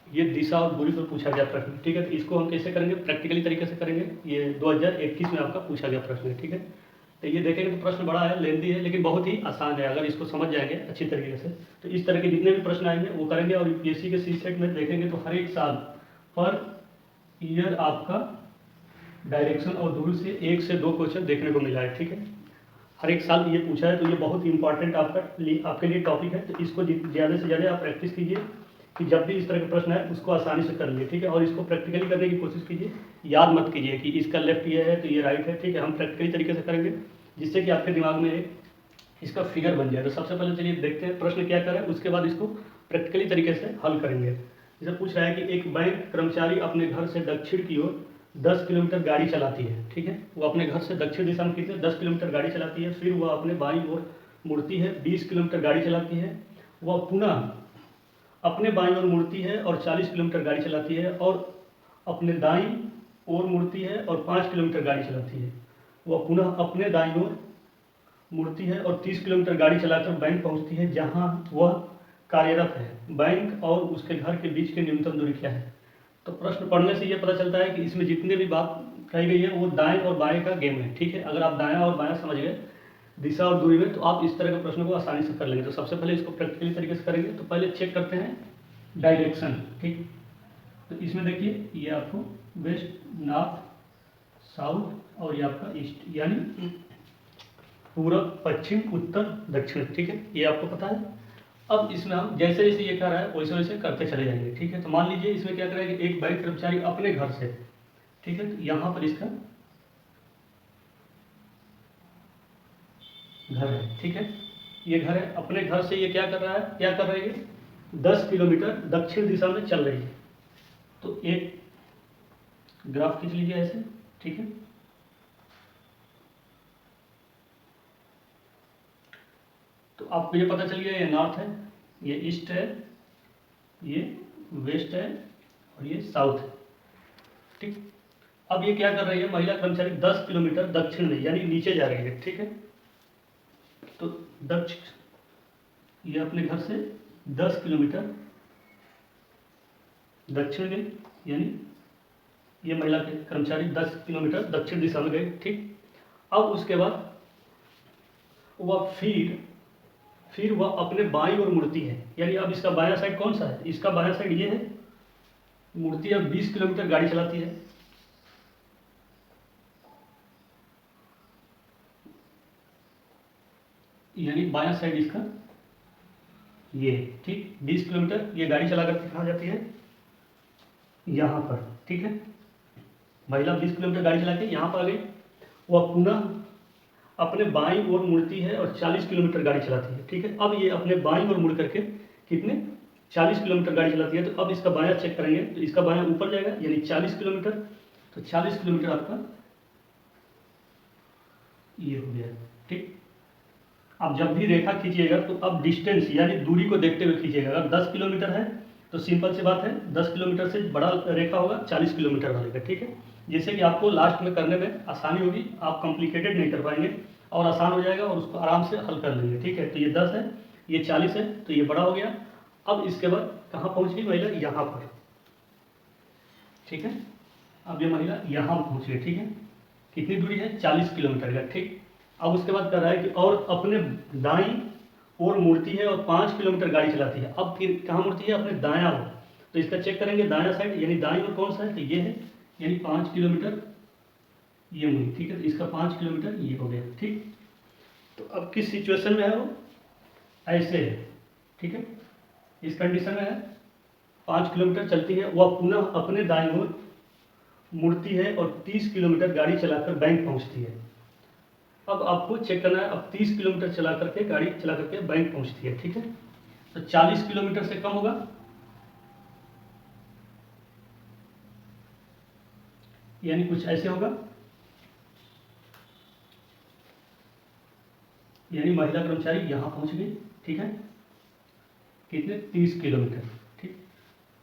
ये दिशा और दूरी पर पूछा गया प्रश्न, ठीक है। तो इसको हम कैसे करेंगे, प्रैक्टिकली तरीके से करेंगे। ये 2021 में आपका पूछा गया प्रश्न है, ठीक है। तो ये देखेंगे तो प्रश्न बड़ा है, लेंदी है, लेकिन बहुत ही आसान है अगर इसको समझ जाएंगे अच्छी तरीके से। तो इस तरह के जितने भी प्रश्न आएंगे वो करेंगे। और यूपीएससी के सी सेट में देखेंगे तो हर एक साल पर ईयर आपका डायरेक्शन और दूरी से 1 से 2 क्वेश्चन देखने को मिला है, ठीक है। हर एक साल ये पूछा है, तो ये बहुत ही इंपॉर्टेंट आपके लिए टॉपिक है। तो इसको ज़्यादा से ज़्यादा आप प्रैक्टिस कीजिए कि जब भी इस तरह के प्रश्न आए उसको आसानी से कर लिए, ठीक है। और इसको प्रैक्टिकली करने की कोशिश कीजिए, याद मत कीजिए कि इसका लेफ्ट ये है तो ये राइट है, ठीक है। हम प्रैक्टिकली तरीके से करेंगे जिससे कि आपके दिमाग में एक इसका फिगर बन जाए। तो सबसे पहले चलिए देखते हैं प्रश्न क्या करें, उसके बाद इसको प्रैक्टिकली तरीके से हल करेंगे। जैसे पूछ रहा है कि एक बैंक कर्मचारी अपने घर से दक्षिण की ओर 10 किलोमीटर गाड़ी चलाती है, ठीक है। वो अपने घर से दक्षिण दिशा में कितने 10 किलोमीटर गाड़ी चलाती है। फिर वह अपने बाईं ओर मुड़ती है, 20 किलोमीटर गाड़ी चलाती है। वह पुनः अपने बाईं ओर मुड़ती है और 40 किलोमीटर गाड़ी चलाती है, और अपने दाईं ओर मुड़ती है और 5 किलोमीटर गाड़ी चलाती है। वह पुनः अपने दाईं ओर मुड़ती है और 30 किलोमीटर गाड़ी चलाकर बैंक पहुंचती है जहां वह कार्यरत है। बैंक और उसके घर के बीच की न्यूनतम दूरी क्या है। तो प्रश्न पढ़ने से यह पता चलता है कि इसमें जितने भी बात कही गई है वो दाएं और बाएं का गेम है, ठीक है। अगर आप दायां और बायां समझ गए दिशा और दूरी में, तो आप इस तरह के प्रश्न को आसानी से कर लेंगे। तो सबसे पहले इसको प्रैक्टिकली तरीके से करेंगे। तो पहले चेक करते हैं डायरेक्शन, ठीक। तो इसमें देखिए ये आपको वेस्ट, नॉर्थ, साउथ और ये आपका ईस्ट, यानी पूरब, पश्चिम, उत्तर, दक्षिण, ठीक है। ये आपको पता है। अब इसमें हम जैसे जैसे ये कर रहा है वैसे वैसे करते चले जाएंगे, ठीक है। तो मान लीजिए इसमें क्या करेगा कि एक बैंक कर्मचारी अपने घर से, ठीक है, तो यहाँ पर इसका घर है, ठीक है। ये घर है, अपने घर से ये क्या कर रहा है, क्या कर रही है, 10 किलोमीटर दक्षिण दिशा में चल रही है। तो एक ग्राफ खींच लीजिए ऐसे, ठीक है। तो आपको ये पता चल गया ये नॉर्थ है, ये ईस्ट है, ये वेस्ट है और ये साउथ है, ठीक। अब ये क्या कर रही है, महिला कर्मचारी 10 किलोमीटर दक्षिण में यानी नीचे जा रही है, ठीक है। तो ये अपने घर से 10 किलोमीटर दक्षिण गई, यानी ये महिला के कर्मचारी 10 किलोमीटर दक्षिण दिशा में गए, ठीक। अब उसके बाद वह फिर वह अपने बाईं ओर मुड़ती है, यानी अब इसका बायां साइड कौन सा है, इसका बायां साइड ये है, मुड़ती है, 20 किलोमीटर गाड़ी चलाती है। यानी बायां साइड इसका ये, ठीक, 20 किलोमीटर ये गाड़ी चला करके कहाँ जाती है, यहाँ पर, ठीक है। महिला 20 किलोमीटर गाड़ी चला के यहाँ पर आ गई। वह पुनः अपने बाईं ओर मुड़ती है और 40 किलोमीटर गाड़ी चलाती है, ठीक है। अब ये अपने बाईं ओर मुड़ करके कितने 40 किलोमीटर गाड़ी चलाती है। तो अब इसका बायां चेक करेंगे, तो इसका बायां ऊपर जाएगा यानी 40 किलोमीटर। तो 40 किलोमीटर आपका ये हो गया, ठीक। अब जब भी रेखा खींचिएगा तो अब डिस्टेंस यानी दूरी को देखते हुए खींचिएगा। अगर 10 किलोमीटर है तो सिंपल सी बात है 10 किलोमीटर से बड़ा रेखा होगा 40 किलोमीटर वाले का, ठीक है। जिससे कि आपको लास्ट में करने में आसानी होगी, आप कॉम्प्लिकेटेड नहीं कर पाएंगे और आसान हो जाएगा और उसको आराम से हल कर लेंगे, ठीक है। तो ये 10 है, ये 40 है, तो ये बड़ा हो गया। अब इसके बाद कहाँ पहुँच गई महिला, यहाँ पर, ठीक है। अब ये महिला यहाँ पहुँच गई, ठीक है। कितनी दूरी है, 40 किलोमीटर का, ठीक। अब उसके बाद कर रहा है कि और अपने दाईं ओर मुड़ती है और 5 किलोमीटर गाड़ी चलाती है। अब फिर कहाँ मुड़ती है, अपने दायां ओर। तो इसका चेक करेंगे दायां साइड यानी दाईं ओर कौन सा है, तो ये है, यानी 5 किलोमीटर ये मुड़ी, ठीक है। तो इसका 5 किलोमीटर ये हो गया, ठीक। तो अब किस सिचुएशन में है वो, ऐसे है, ठीक है। इस कंडीशन में है, 5 किलोमीटर चलती है, वह पुनः अपने दाईं ओर मुड़ती है और 30 किलोमीटर गाड़ी चलाकर बैंक पहुंचती है। अब आपको चेक करना है, अब 30 किलोमीटर चला करके गाड़ी चला करके बैंक पहुंचती है, ठीक है। तो 40 किलोमीटर से कम होगा, यानी कुछ ऐसे होगा, यानी महिला कर्मचारी यहां पहुंच गई, ठीक है। कितने 30 किलोमीटर, ठीक।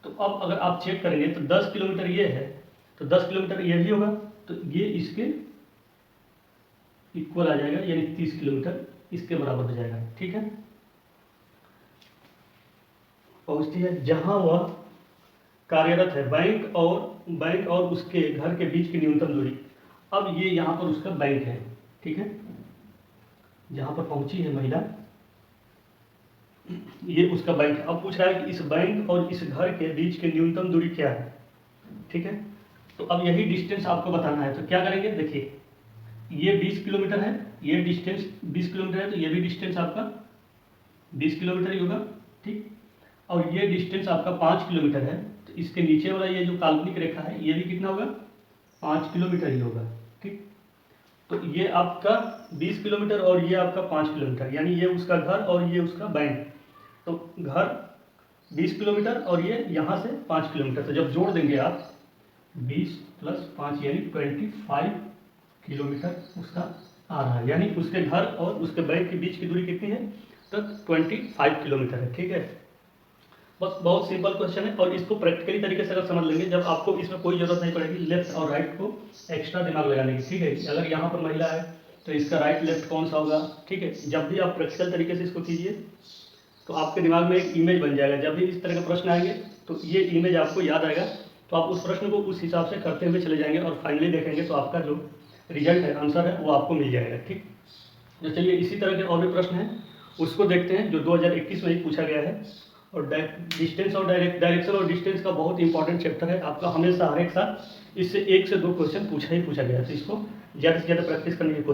तो अब अगर आप चेक करेंगे तो 10 किलोमीटर ये है, तो 10 किलोमीटर ये भी होगा, तो ये इसके इक्वल आ जाएगा, यानी 30 किलोमीटर इसके बराबर हो जाएगा, ठीक है। पहुंचती है जहां वह कार्यरत है, बैंक और उसके घर के बीच की न्यूनतम दूरी। अब ये यहाँ पर उसका बैंक है, ठीक है, जहाँ पर पहुँची है महिला, ये उसका बैंक है। अब पूछ रहा है कि इस बैंक और इस घर के बीच की न्यूनतम दूरी क्या है, ठीक है। तो अब यही डिस्टेंस आपको बताना है, तो क्या करेंगे, देखिए ये 20 किलोमीटर है, ये डिस्टेंस 20 किलोमीटर है, तो ये भी डिस्टेंस आपका 20 किलोमीटर ही होगा, ठीक। और ये डिस्टेंस आपका 5 किलोमीटर है, तो इसके नीचे वाला ये जो काल्पनिक रेखा है ये भी कितना होगा, 5 किलोमीटर ही होगा, ठीक। तो ये आपका 20 किलोमीटर और ये आपका 5 किलोमीटर, यानी ये उसका घर और ये उसका बैंक। तो घर 20 किलोमीटर और ये यहाँ से 5 किलोमीटर, तो जब जोड़ देंगे आप 20 + 5 यानी 25 किलोमीटर उसका आ रहा है, यानी उसके घर और उसके बैंक के बीच की दूरी कितनी है, तो 25 किलोमीटर है, ठीक है। बस बहुत सिंपल क्वेश्चन है, और इसको प्रैक्टिकली तरीके से अगर समझ लेंगे, जब आपको इसमें कोई जरूरत नहीं पड़ेगी लेफ्ट और राइट को एक्स्ट्रा दिमाग लगाने की, ठीक है। अगर यहाँ पर महिला है तो इसका राइट लेफ्ट कौन सा होगा, ठीक है। जब भी आप प्रैक्टिकल तरीके से इसको कीजिए तो आपके दिमाग में एक इमेज बन जाएगा, जब भी इस तरह का प्रश्न आएंगे तो ये इमेज आपको याद आएगा, तो आप उस प्रश्न को उस हिसाब से करते हुए चले जाएंगे और फाइनली देखेंगे तो आपका जो रिजल्ट है, आंसर है, वो आपको मिल जाएगा, ठीक। तो चलिए इसी तरह के और भी प्रश्न हैं उसको देखते हैं जो 2021 में ही पूछा गया है। और डिस्टेंस और डायरेक्शन और डिस्टेंस का बहुत इंपॉर्टेंट चैप्टर है आपका, हमेशा हर एक साल इससे 1 से 2 क्वेश्चन पूछा ही पूछा गया है, तो इसको ज़्यादा से ज़्यादा प्रैक्टिस करने की कोशिश